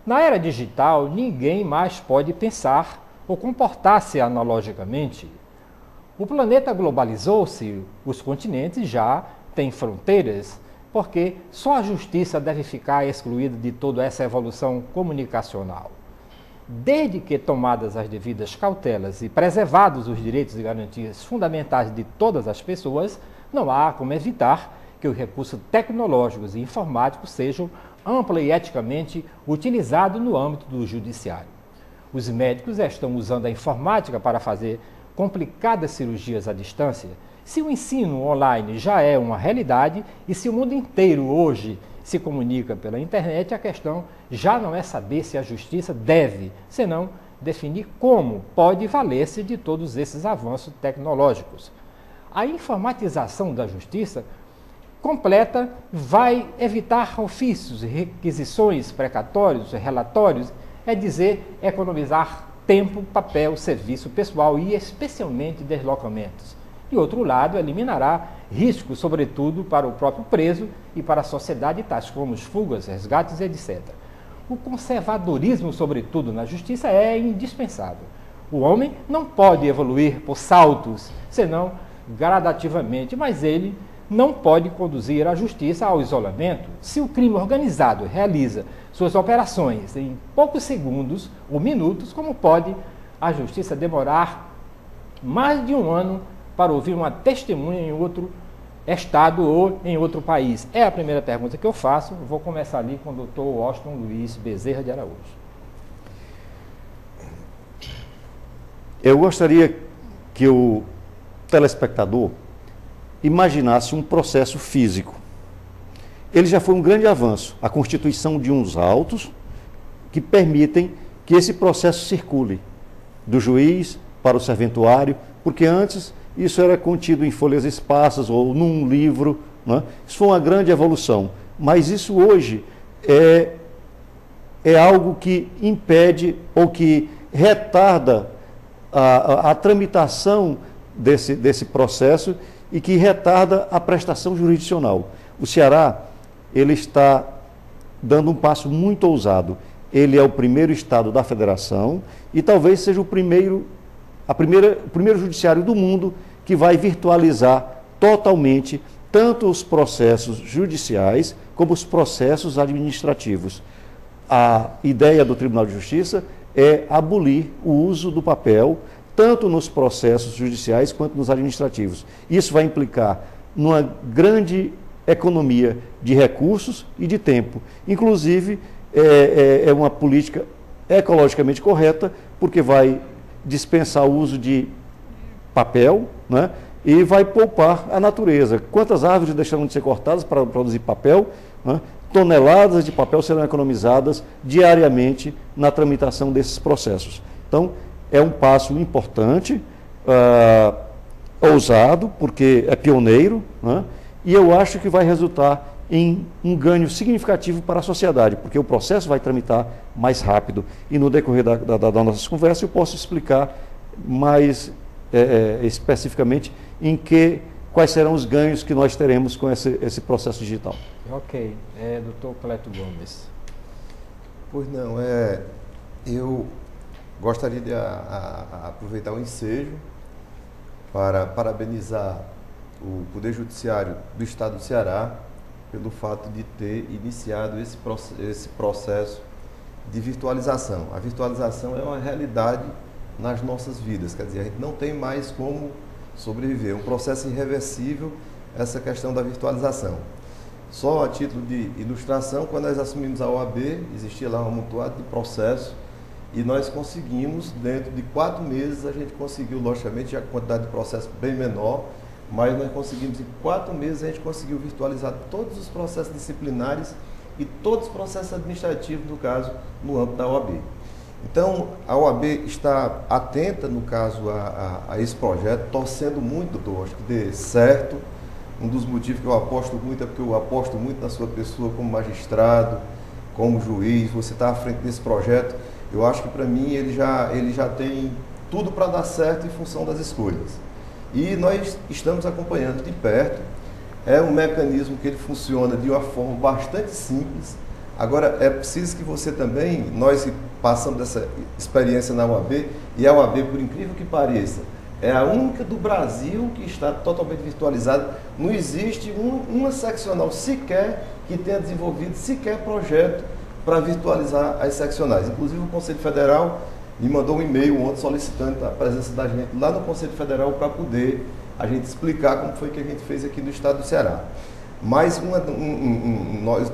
Na era digital, ninguém mais pode pensar ou comportar-se analogicamente. O planeta globalizou-se, os continentes já têm fronteiras, porque só a justiça deve ficar excluída de toda essa evolução comunicacional. Desde que tomadas as devidas cautelas e preservados os direitos e garantias fundamentais de todas as pessoas, não há como evitar que os recursos tecnológicos e informáticos sejam ampla e eticamente utilizados no âmbito do judiciário. Os médicos estão usando a informática para fazer complicadas cirurgias à distância. Se o ensino online já é uma realidade e se o mundo inteiro hoje se comunica pela internet, a questão já não é saber se a justiça deve, senão definir como pode valer-se de todos esses avanços tecnológicos. A informatização da justiça completa vai evitar ofícios, requisições, precatórios, relatórios, é dizer, economizar tempo, papel, serviço pessoal e especialmente deslocamentos. De outro lado, eliminará riscos, sobretudo para o próprio preso e para a sociedade, tais como fugas, resgates, etc. O conservadorismo, sobretudo na justiça, é indispensável. O homem não pode evoluir por saltos, senão gradativamente, mas ele não pode conduzir a justiça ao isolamento. Se o crime organizado realiza suas operações em poucos segundos ou minutos, como pode a justiça demorar mais de um ano para ouvir uma testemunha em outro estado ou em outro país? É a primeira pergunta que eu faço. Vou começar ali com o Dr. Washington Luiz Bezerra de Araújo. Eu gostaria que o telespectador imaginasse um processo físico. Ele já foi um grande avanço, a constituição de uns autos que permitem que esse processo circule do juiz para o serventuário, porque antes isso era contido em folhas esparsas ou num livro, né? Isso foi uma grande evolução, mas isso hoje é algo que impede ou que retarda a tramitação desse processo e que retarda a prestação jurisdicional. O Ceará, ele está dando um passo muito ousado. Ele é o primeiro estado da federação e talvez seja o primeiro judiciário do mundo que vai virtualizar totalmente tanto os processos judiciais como os processos administrativos. A ideia do Tribunal de Justiça é abolir o uso do papel tanto nos processos judiciais quanto nos administrativos. Isso vai implicar numa grande economia de recursos e de tempo. Inclusive, é uma política ecologicamente correta, porque vai dispensar o uso de papel, né, e vai poupar a natureza. Quantas árvores deixarão de ser cortadas para produzir papel? Né? Toneladas de papel serão economizadas diariamente na tramitação desses processos. Então, é um passo importante, ousado, porque é pioneiro, né? E eu acho que vai resultar em um ganho significativo para a sociedade, porque o processo vai tramitar mais rápido. E no decorrer da nossa conversa eu posso explicar mais especificamente quais serão os ganhos que nós teremos com esse processo digital. Ok. Dr. Cleto Gomes. Pois não, eu gostaria de aproveitar o ensejo para parabenizar o Poder Judiciário do Estado do Ceará pelo fato de ter iniciado esse processo de virtualização. A virtualização é uma realidade nas nossas vidas, quer dizer, a gente não tem mais como sobreviver. É um processo irreversível essa questão da virtualização. Só a título de ilustração, quando nós assumimos a OAB, existia lá um amontoado de processo e nós conseguimos, dentro de 4 meses, a gente conseguiu, logicamente, a quantidade de processo bem menor, mas nós conseguimos, em 4 meses, a gente conseguiu virtualizar todos os processos disciplinares e todos os processos administrativos, no caso, no âmbito da OAB. Então, a OAB está atenta, no caso, a esse projeto, torcendo muito, doutor, acho que dê certo. Um dos motivos que eu aposto muito é porque eu aposto muito na sua pessoa como magistrado, como juiz. Você está à frente desse projeto. Eu acho que, para mim, ele já tem tudo para dar certo em função das escolhas. E nós estamos acompanhando de perto. É um mecanismo que ele funciona de uma forma bastante simples. Agora, é preciso que você também, nós que passamos dessa experiência na UAB, e a UAB, por incrível que pareça, é a única do Brasil que está totalmente virtualizada. Não existe uma seccional sequer que tenha desenvolvido sequer projeto para virtualizar as seccionais. Inclusive, o Conselho Federal me mandou um e-mail ontem solicitando a presença da gente lá no Conselho Federal para poder a gente explicar como foi que a gente fez aqui no estado do Ceará. Mas,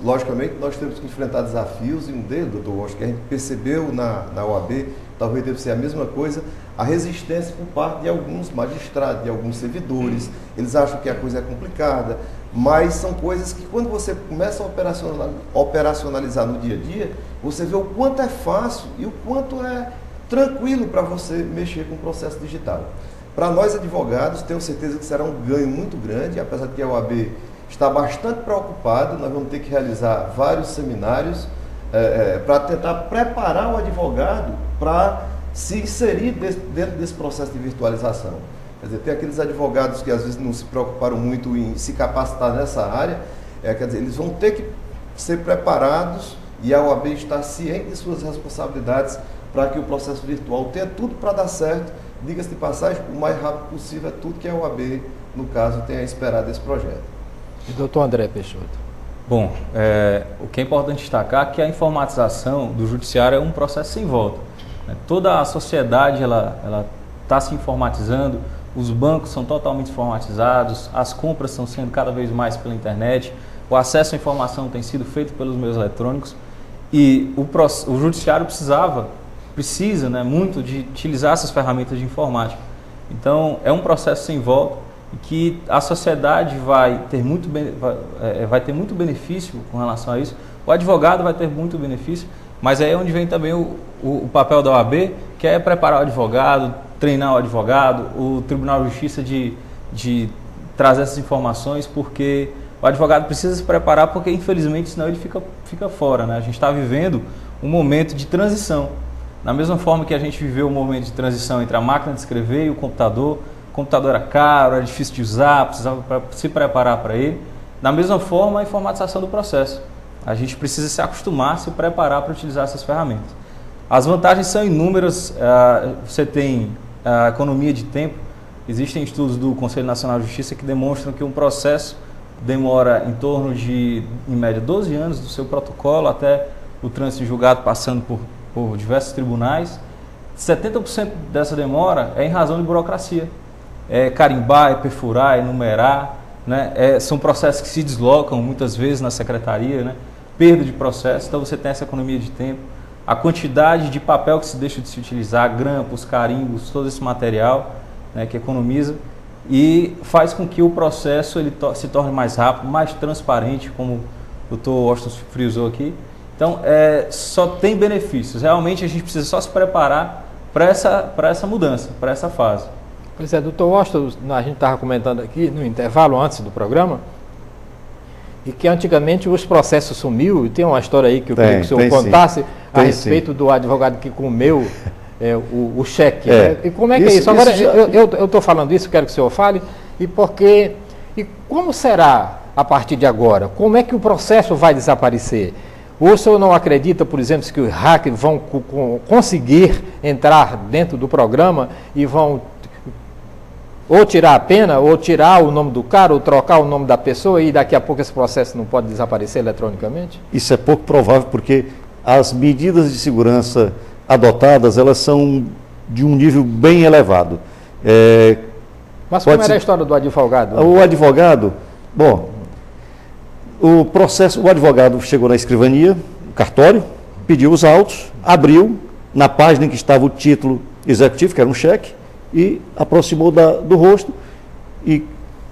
logicamente, nós temos que enfrentar desafios, e um deles, doutor Washington, que a gente percebeu na OAB, talvez deve ser a mesma coisa, a resistência por parte de alguns magistrados, de alguns servidores. Eles acham que a coisa é complicada, mas são coisas que, quando você começa a operacionalizar no dia a dia, você vê o quanto é fácil e o quanto é tranquilo para você mexer com o processo digital. Para nós, advogados, tenho certeza que será um ganho muito grande, apesar de que a OAB está bastante preocupado. Nós vamos ter que realizar vários seminários para tentar preparar o advogado para se inserir dentro desse processo de virtualização. Quer dizer, tem aqueles advogados que às vezes não se preocuparam muito em se capacitar nessa área, quer dizer, eles vão ter que ser preparados, e a OAB está ciente de suas responsabilidades para que o processo virtual tenha tudo para dar certo. Diga-se de passagem, o mais rápido possível, é tudo que a OAB, no caso, tenha esperado desse projeto. E doutor André Peixoto? Bom, o que é importante destacar é que a informatização do judiciário é um processo sem volta. Toda a sociedade ela está se informatizando, os bancos são totalmente informatizados, as compras estão sendo cada vez mais pela internet, o acesso à informação tem sido feito pelos meios eletrônicos, e o judiciário precisa, né, muito de utilizar essas ferramentas de informática. Então, é um processo sem volta, e que a sociedade vai ter muito benefício com relação a isso, o advogado vai ter muito benefício, mas aí é onde vem também o papel da OAB, que é preparar o advogado, treinar o advogado, o Tribunal de Justiça de trazer essas informações, porque o advogado precisa se preparar, porque infelizmente senão ele fica fora, né? A gente está vivendo um momento de transição. Da mesma forma que a gente viveu um momento de transição entre a máquina de escrever e o computador era caro, era difícil de usar, precisava se preparar para ele. Da mesma forma, a informatização do processo. A gente precisa se acostumar, se preparar para utilizar essas ferramentas. As vantagens são inúmeras. Você tem a economia de tempo. Existem estudos do Conselho Nacional de Justiça que demonstram que um processo demora em torno de, em média, 12 anos do seu protocolo até o trânsito em julgado, passando por diversos tribunais. 70% dessa demora é em razão de burocracia. É carimbar, é perfurar, é numerar, né? São processos que se deslocam muitas vezes na secretaria, né? Perda de processo, então você tem essa economia de tempo. A quantidade de papel que se deixa de se utilizar, grampos, carimbos, todo esse material, né, que economiza e faz com que o processo ele se torne mais rápido, mais transparente, como o Dr. Washington frisou aqui. Então, só tem benefícios. Realmente a gente precisa só se preparar para essa mudança, para essa fase. Pois é, doutor Washington, a gente estava comentando aqui no intervalo antes do programa, e que antigamente os processos sumiu, e tem uma história aí que eu queria que o senhor contasse a respeito do advogado que comeu o cheque. Né? E como é que é isso? Agora, eu estou falando isso, quero que o senhor fale, e como será a partir de agora? Como é que o processo vai desaparecer? Ou o senhor não acredita, por exemplo, que os hackers vão conseguir entrar dentro do programa e vão ou tirar a pena, ou tirar o nome do cara, ou trocar o nome da pessoa, e daqui a pouco esse processo não pode desaparecer eletronicamente? Isso é pouco provável, porque as medidas de segurança adotadas, elas são de um nível bem elevado. Mas como era a história do advogado? O advogado, bom, o advogado chegou na escrivania, no cartório, pediu os autos, abriu, na página em que estava o título executivo, que era um cheque, e aproximou do rosto, e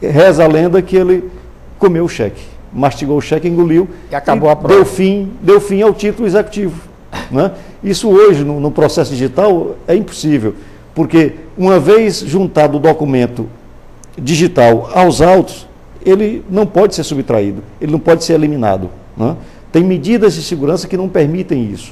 reza a lenda que ele comeu o cheque, mastigou o cheque, engoliu, e acabou a prova. Deu fim ao título executivo. Né? Isso hoje, no processo digital, é impossível, porque uma vez juntado o documento digital aos autos, ele não pode ser subtraído, ele não pode ser eliminado. Né? Tem medidas de segurança que não permitem isso.